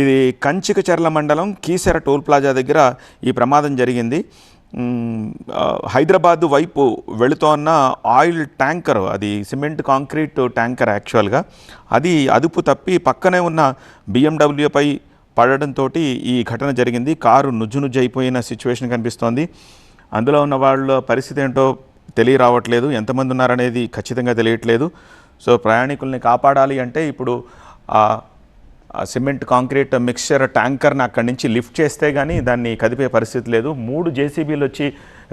ఇది కంచికచర్ల మండలం Keesara toll plaza దగ్గర ఈ ప్రమాదం జరిగింది. హైదరాబాద్ వైపు వెళుతోన్న ఆయిల్ ట్యాంకర్, అది సిమెంట్ కాంక్రీట్ ట్యాంకర్ యాక్చువల్గా, అది అదుపు తప్పి పక్కనే ఉన్న బిఎండబ్ల్యూపై పడడంతో ఈ ఘటన జరిగింది. కారు నుజ్జు అయిపోయిన సిచ్యువేషన్ కనిపిస్తోంది. అందులో ఉన్న వాళ్ళ పరిస్థితి ఏంటో తెలియరావట్లేదు, ఎంతమంది ఉన్నారనేది ఖచ్చితంగా తెలియట్లేదు. సో ప్రయాణికుల్ని కాపాడాలి అంటే ఇప్పుడు సిమెంట్ కాంక్రీట్ మిక్స్చర్ ట్యాంకర్ని అక్కడి నుంచి లిఫ్ట్ చేస్తే కానీ దాన్ని కదిపే పరిస్థితి లేదు. 3 జేసీబీలు వచ్చి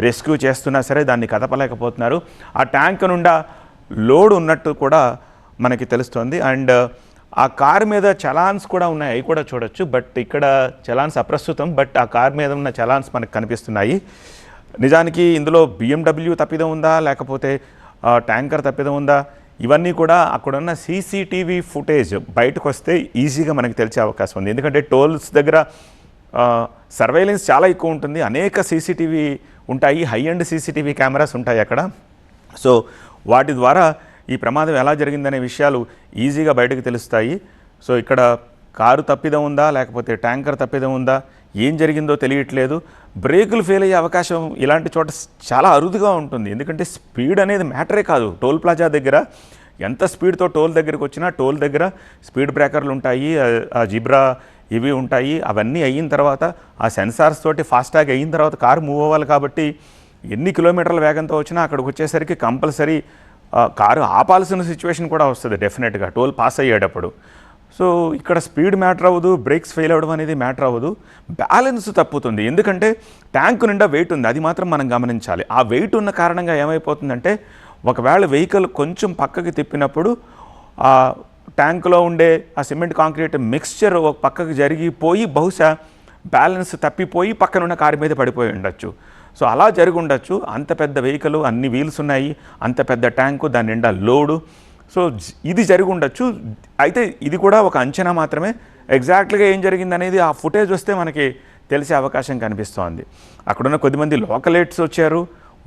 రెస్క్యూ చేస్తున్నా సరే దాన్ని కదపలేకపోతున్నారు. ఆ ట్యాంక్ నుండా లోడ్ ఉన్నట్టు కూడా మనకి తెలుస్తోంది. అండ్ ఆ కారు మీద చలాన్స్ కూడా ఉన్నాయి, అవి కూడా చూడొచ్చు. బట్ ఇక్కడ చలాన్స్ అప్రస్తుతం, బట్ ఆ కారు మీద ఉన్న చలాన్స్ మనకు కనిపిస్తున్నాయి. నిజానికి ఇందులో బిఎండబ్ల్యూ తప్పిదం ఉందా లేకపోతే ట్యాంకర్ తప్పిదం ఉందా, ఇవన్నీ కూడా అక్కడున్న సీసీటీవీ ఫుటేజ్ బయటకు వస్తే ఈజీగా మనకు తెలిసే అవకాశం ఉంది. ఎందుకంటే టోల్స్ దగ్గర సర్వేలెన్స్ చాలా ఎక్కువ ఉంటుంది, అనేక సీసీటీవీ ఉంటాయి, హై అండ్ సీసీటీవీ కెమెరాస్ ఉంటాయి అక్కడ. సో వాటి ద్వారా ఈ ప్రమాదం ఎలా జరిగిందనే విషయాలు ఈజీగా బయటకు తెలుస్తాయి. సో ఇక్కడ కారు తప్పిదం ఉందా లేకపోతే ట్యాంకర్ తప్పిదం ఉందా, ఏం జరిగిందో తెలియట్లేదు. బ్రేకులు ఫెయిల్ అయ్యే అవకాశం ఇలాంటి చోట చాలా అరుదుగా ఉంటుంది. ఎందుకంటే స్పీడ్ అనేది మ్యాటరే కాదు. టోల్ ప్లాజా దగ్గర ఎంత స్పీడ్తో టోల్ దగ్గరికి వచ్చినా టోల్ దగ్గర స్పీడ్ బ్రేకర్లు ఉంటాయి, ఆ జిబ్రా ఇవి ఉంటాయి. అవన్నీ అయిన తర్వాత ఆ సెన్సార్స్ తోటి ఫాస్టాగ్ అయిన తర్వాత కారు మూవ్ అవ్వాలి. కాబట్టి ఎన్ని కిలోమీటర్ల వేగంతో వచ్చినా అక్కడికి వచ్చేసరికి కంపల్సరీ కారు ఆపాల్సిన సిచ్యువేషన్ కూడా వస్తుంది డెఫినెట్గా టోల్ పాస్ అయ్యేటప్పుడు. సో ఇక్కడ స్పీడ్ మ్యాటర్ అవ్వదు, బ్రేక్స్ ఫెయిల్ అవ్వడం అనేది మ్యాటర్ అవ్వదు, బ్యాలెన్స్ తప్పుతుంది. ఎందుకంటే ట్యాంకు నిండా వెయిట్ ఉంది, అది మాత్రం మనం గమనించాలి. ఆ వెయిట్ ఉన్న కారణంగా ఏమైపోతుందంటే ఒకవేళ వెహికల్ కొంచెం పక్కకి తిప్పినప్పుడు ఆ ట్యాంకులో ఉండే ఆ సిమెంట్ కాంక్రీట్ మిక్స్చర్ ఒక పక్కకి జరిగిపోయి బహుశా బ్యాలెన్స్ తప్పిపోయి పక్కనున్న కారు మీద పడిపోయి ఉండొచ్చు. సో అలా జరిగి ఉండొచ్చు. అంత పెద్ద వెహికల్, అన్ని వీల్స్ ఉన్నాయి, అంత పెద్ద ట్యాంకు, దాని నిండా లోడు. సో ఇది జరిగి ఉండొచ్చు. అయితే ఇది కూడా ఒక అంచనా మాత్రమే. ఎగ్జాక్ట్గా ఏం జరిగింది అనేది ఆ ఫుటేజ్ వస్తే మనకి తెలిసే అవకాశం కనిపిస్తోంది. అక్కడున్న కొద్దిమంది లోకలేట్స్ వచ్చారు,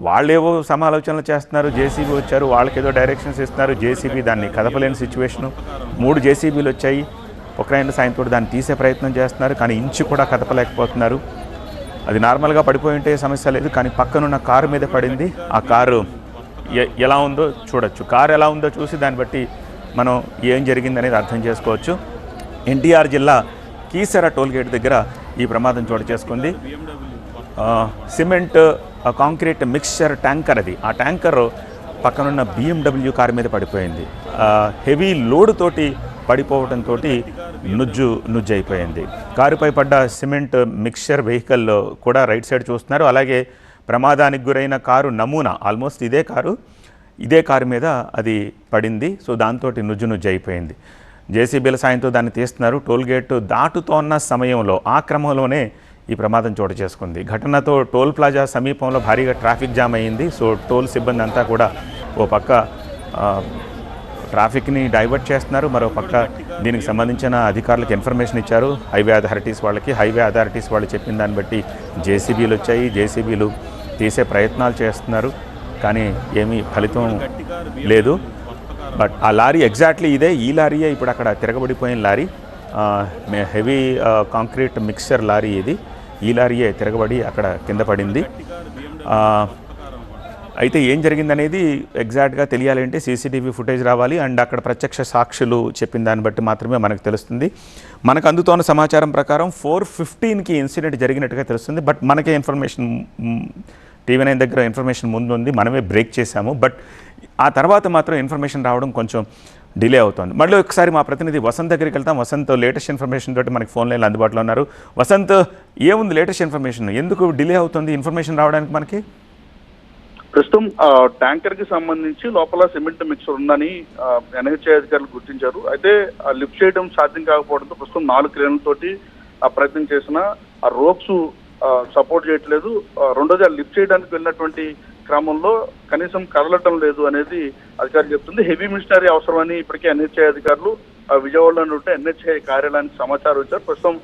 వాళ్ళేవో సమాలోచనలు చేస్తున్నారు. జేసీబీ వచ్చారు, వాళ్ళకేదో డైరెక్షన్స్ ఇస్తున్నారు. జేసీబీ దాన్ని కదపలేని సిచ్యువేషను. 3 జేసీబీలు వచ్చాయి, ఒకరైనా సాయంతో దాన్ని తీసే ప్రయత్నం చేస్తున్నారు, కానీ ఇంచు కూడా కదపలేకపోతున్నారు. అది నార్మల్గా పడిపోయి ఉంటే సమస్య లేదు, కానీ పక్కనున్న కారు మీద పడింది. ఆ కారు ఎలా ఉందో చూడొచ్చు. కారు ఎలా ఉందో చూసి దాన్ని బట్టి మనం ఏం జరిగిందనేది అర్థం చేసుకోవచ్చు. ఎన్టీఆర్ జిల్లా కీసర టోల్గేట్ దగ్గర ఈ ప్రమాదం చోటు చేసుకుంది. సిమెంట్ కాంక్రీట్ మిక్స్చర్ ట్యాంకర్ అది. ఆ ట్యాంకర్ పక్కనున్న బిఎండబ్ల్యూ కారు మీద పడిపోయింది. హెవీ లోడ్ తోటి పడిపోవడంతో నుజ్జు అయిపోయింది. కారుపై పడ్డ సిమెంట్ మిక్స్చర్ వెహికల్ కూడా రైట్ సైడ్ చూస్తున్నారు. అలాగే ప్రమాదానికి గురైన కారు నమూనా ఆల్మోస్ట్ ఇదే కారు మీద అది పడింది. సో దాంతో నుజ్జు అయిపోయింది. జేసీబీల సాయంతో దాన్ని తీస్తున్నారు. టోల్గేట్ దాటుతోన్న సమయంలో ఆ క్రమంలోనే ఈ ప్రమాదం చోటు చేసుకుంది. ఘటనతో టోల్ ప్లాజా సమీపంలో భారీగా ట్రాఫిక్ జామ్ అయ్యింది. సో టోల్ సిబ్బంది అంతా కూడా ఓ పక్క ట్రాఫిక్ని డైవర్ట్ చేస్తున్నారు, మరో పక్క దీనికి సంబంధించిన అధికారులకు ఇన్ఫర్మేషన్ ఇచ్చారు హైవే అథారిటీస్ వాళ్ళకి. హైవే అథారిటీస్ వాళ్ళు చెప్పిన దాన్ని బట్టి జేసీబీలు వచ్చాయి, జేసీబీలు తీసే ప్రయత్నాలు చేస్తున్నారు, కానీ ఏమీ ఫలితం లేదు. బట్ ఆ లారీ ఎగ్జాక్ట్లీ ఇదే, ఈ లారీయే ఇప్పుడు అక్కడ తిరగబడిపోయిన lorry. Heavy concrete mixture lorry ఇది. ఈ లారీయే తిరగబడి అక్కడ కింద పడింది. అయితే ఏం జరిగిందనేది ఎగ్జాక్ట్గా తెలియాలంటే సీసీటీవీ ఫుటేజ్ రావాలి. అండ్ అక్కడ ప్రత్యక్ష సాక్షులు చెప్పిన దాన్ని బట్టి మాత్రమే మనకు తెలుస్తుంది. మనకు అందుతోన్న సమాచారం ప్రకారం 4:15కి ఇన్సిడెంట్ జరిగినట్టుగా తెలుస్తుంది. బట్ మనకే ఇన్ఫర్మేషన్ TV9 దగ్గర ఇన్ఫర్మేషన్ ముందు ఉంది, మనమే బ్రేక్ చేశాము. బట్ ఆ తర్వాత మాత్రం ఇన్ఫర్మేషన్ రావడం కొంచెం డిలే అవుతుంది. మళ్ళీ ఒకసారి మా ప్రతినిధి వసంత్ దగ్గరికి వెళ్తాం. వసంత్ లేటెస్ట్ ఇన్ఫర్మేషన్ తోటి మనకి ఫోన్ లైన్లో అందుబాటులో ఉన్నారు. వసంత్, ఏముంది లేటెస్ట్ ఇన్ఫర్మేషన్? ఎందుకు డిలే అవుతుంది ఇన్ఫర్మేషన్ రావడానికి మనకి? ప్రస్తుతం ట్యాంకర్ కి సంబంధించి లోపల సిమెంట్ మిక్సర్ ఉందని ఎన్హెచ్ఐ అధికారులు గుర్తించారు. అయితే లిఫ్ట్ చేయడం సాధ్యం కాకపోవడంతో ప్రస్తుతం 4 క్రేన్లతోటి ప్రయత్నం చేసిన ఆ రోప్స్ సపోర్ట్ చేయట్లేదు. రెండోది ఆ లిఫ్ట్ చేయడానికి వెళ్ళినటువంటి క్రమంలో కనీసం కదలటం లేదు అనేది అధికారులు చెప్తుంది. హెవీ మిషనరీ అవసరమని ఇప్పటికే ఎన్హెచ్ఐ అధికారులు విజయవాడలో ఉంటే ఎన్హెచ్ఐ కార్యాలయానికి సమాచారం ఇచ్చారు. ప్రస్తుతం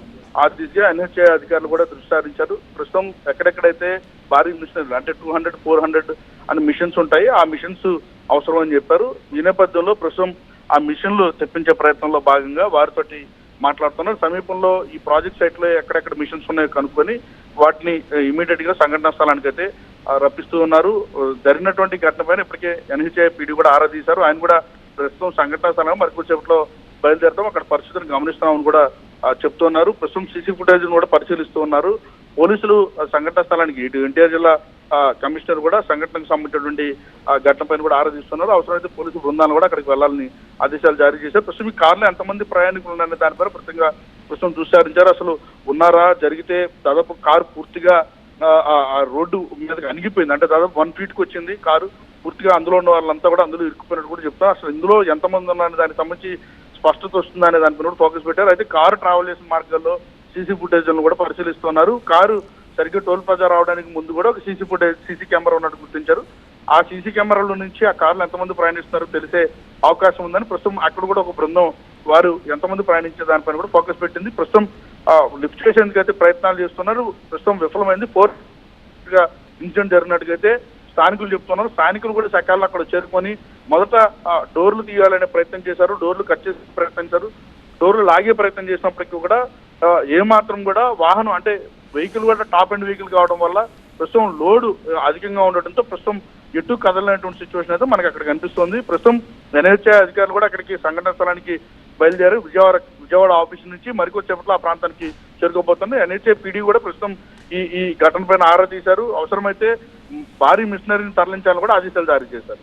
ఆ దిశగా ఎన్హెచ్ఐ అధికారులు కూడా దృష్టి సారించారు. ప్రస్తుతం ఎక్కడెక్కడైతే భారీ మిషనరీలు అంటే 200, 400 అనే మిషన్స్ ఉంటాయి, ఆ మిషన్స్ అవసరం అని చెప్పారు. ఈ నేపథ్యంలో ప్రస్తుతం ఆ మిషన్లు తెప్పించే ప్రయత్నంలో భాగంగా వారితోటి మాట్లాడుతున్నారు. సమీపంలో ఈ ప్రాజెక్ట్ సైట్ లో ఎక్కడెక్కడ మిషన్స్ ఉన్నాయో కనుక్కొని వాటిని ఇమీడియట్ గా సంఘటనా స్థలానికి అయితే రప్పిస్తూ ఉన్నారు. జరిగినటువంటి ఘటన పైన ఇప్పటికే ఎన్హెచ్ఐ పీడీ కూడా ఆరా తీశారు. ఆయన కూడా ప్రస్తుతం సంఘటనా స్థలం మరికొద్దిసేపట్లో బయలుదేరతాం, అక్కడ పరిస్థితిని గమనిస్తామని కూడా చెప్తున్నారు. ప్రస్తుతం సీసీ ఫుటేజ్ కూడా పరిశీలిస్తూ ఉన్నారు. పోలీసులు సంఘటనా స్థలానికి ఇటు ఎన్టీఆర్ జిల్లా కమిషనర్ కూడా సంఘటనకు సంబంధించినటువంటి ఘటన పైన కూడా ఆరా తీస్తున్నారు. అవసరమైతే పోలీసు బృందాలు కూడా అక్కడికి వెళ్లాలని ఆదేశాలు జారీ చేశారు. ప్రస్తుతం ఈ కార్లో ఎంతమంది ప్రయాణికులు ఉన్నారనే దానిపై ప్రస్తుతం విచారించారు. అసలు ఉన్నారా, జరిగితే దాదాపు కారు పూర్తిగా ఆ రోడ్డు మీదకి అణిగిపోయింది, అంటే దాదాపు 1 feet కి వచ్చింది కారు పూర్తిగా. అందులో ఉన్న వాళ్ళంతా కూడా అందులో ఇరుక్కుపోయినట్టు కూడా చెప్తారు. అసలు ఇందులో ఎంతమంది ఉన్నారనే దానికి సంబంధించి స్పష్టత వస్తుందనే దానిపైన కూడా ఫోకస్ పెట్టారు. అయితే కారు ట్రావెల్ చేసిన మార్గాల్లో సీసీ ఫుటేజ్లను కూడా పరిశీలిస్తున్నారు. కారు సరిగ్గా టోల్ ప్లాజా రావడానికి ముందు కూడా ఒక సీసీ కెమెరా ఉన్నట్టు గుర్తించారు. ఆ సీసీ కెమెరాల నుంచి ఆ కార్లు ఎంతమంది ప్రయాణిస్తున్నారో తెలిసే అవకాశం ఉందని ప్రస్తుతం అక్కడ కూడా ఒక బృందం వారు ఎంతమంది ప్రయాణించే దానిపైన కూడా ఫోకస్ పెట్టింది. ప్రస్తుతం లిఫ్ట్ చేసేందుకు అయితే ప్రయత్నాలు చేస్తున్నారు. ప్రస్తుతం విఫలమైంది. 4 గా ఇన్సిడెంట్ జరిగినట్టుగైతే స్థానికులు చెప్తున్నారు. స్థానికులు కూడా సకాలంలో అక్కడ చేరుకొని మొదట డోర్లు తీయాలనే ప్రయత్నం చేశారు, డోర్లు కట్ చేసే ప్రయత్నించారు, డోర్లు లాగే ప్రయత్నం చేసినప్పటికీ కూడా ఏమాత్రం కూడా వాహనం అంటే వెహికల్ కూడా టాప్ అండ్ వెహికల్ కావడం వల్ల ప్రస్తుతం లోడు అధికంగా ఉండటంతో ప్రస్తుతం ఎటు కదలనటువంటి సిచ్యువేషన్ అయితే మనకి అక్కడ కనిపిస్తుంది. ప్రస్తుతం ఎన్హెచ్ఐ అధికారులు కూడా అక్కడికి సంఘటన స్థలానికి బయలుదేరి విజయవాడ ఆఫీస్ నుంచి మరికొద్దిసేపట్లో ఆ ప్రాంతానికి చేరుకోబోతుంది. ఎన్హెచ్ఐ పీడీ కూడా ప్రస్తుతం ఈ ఘటన పైన ఆరా తీశారు. అవసరమైతే భారీ మిషనరీని తరలించాలని కూడా ఆదేశాలు జారీ చేశారు.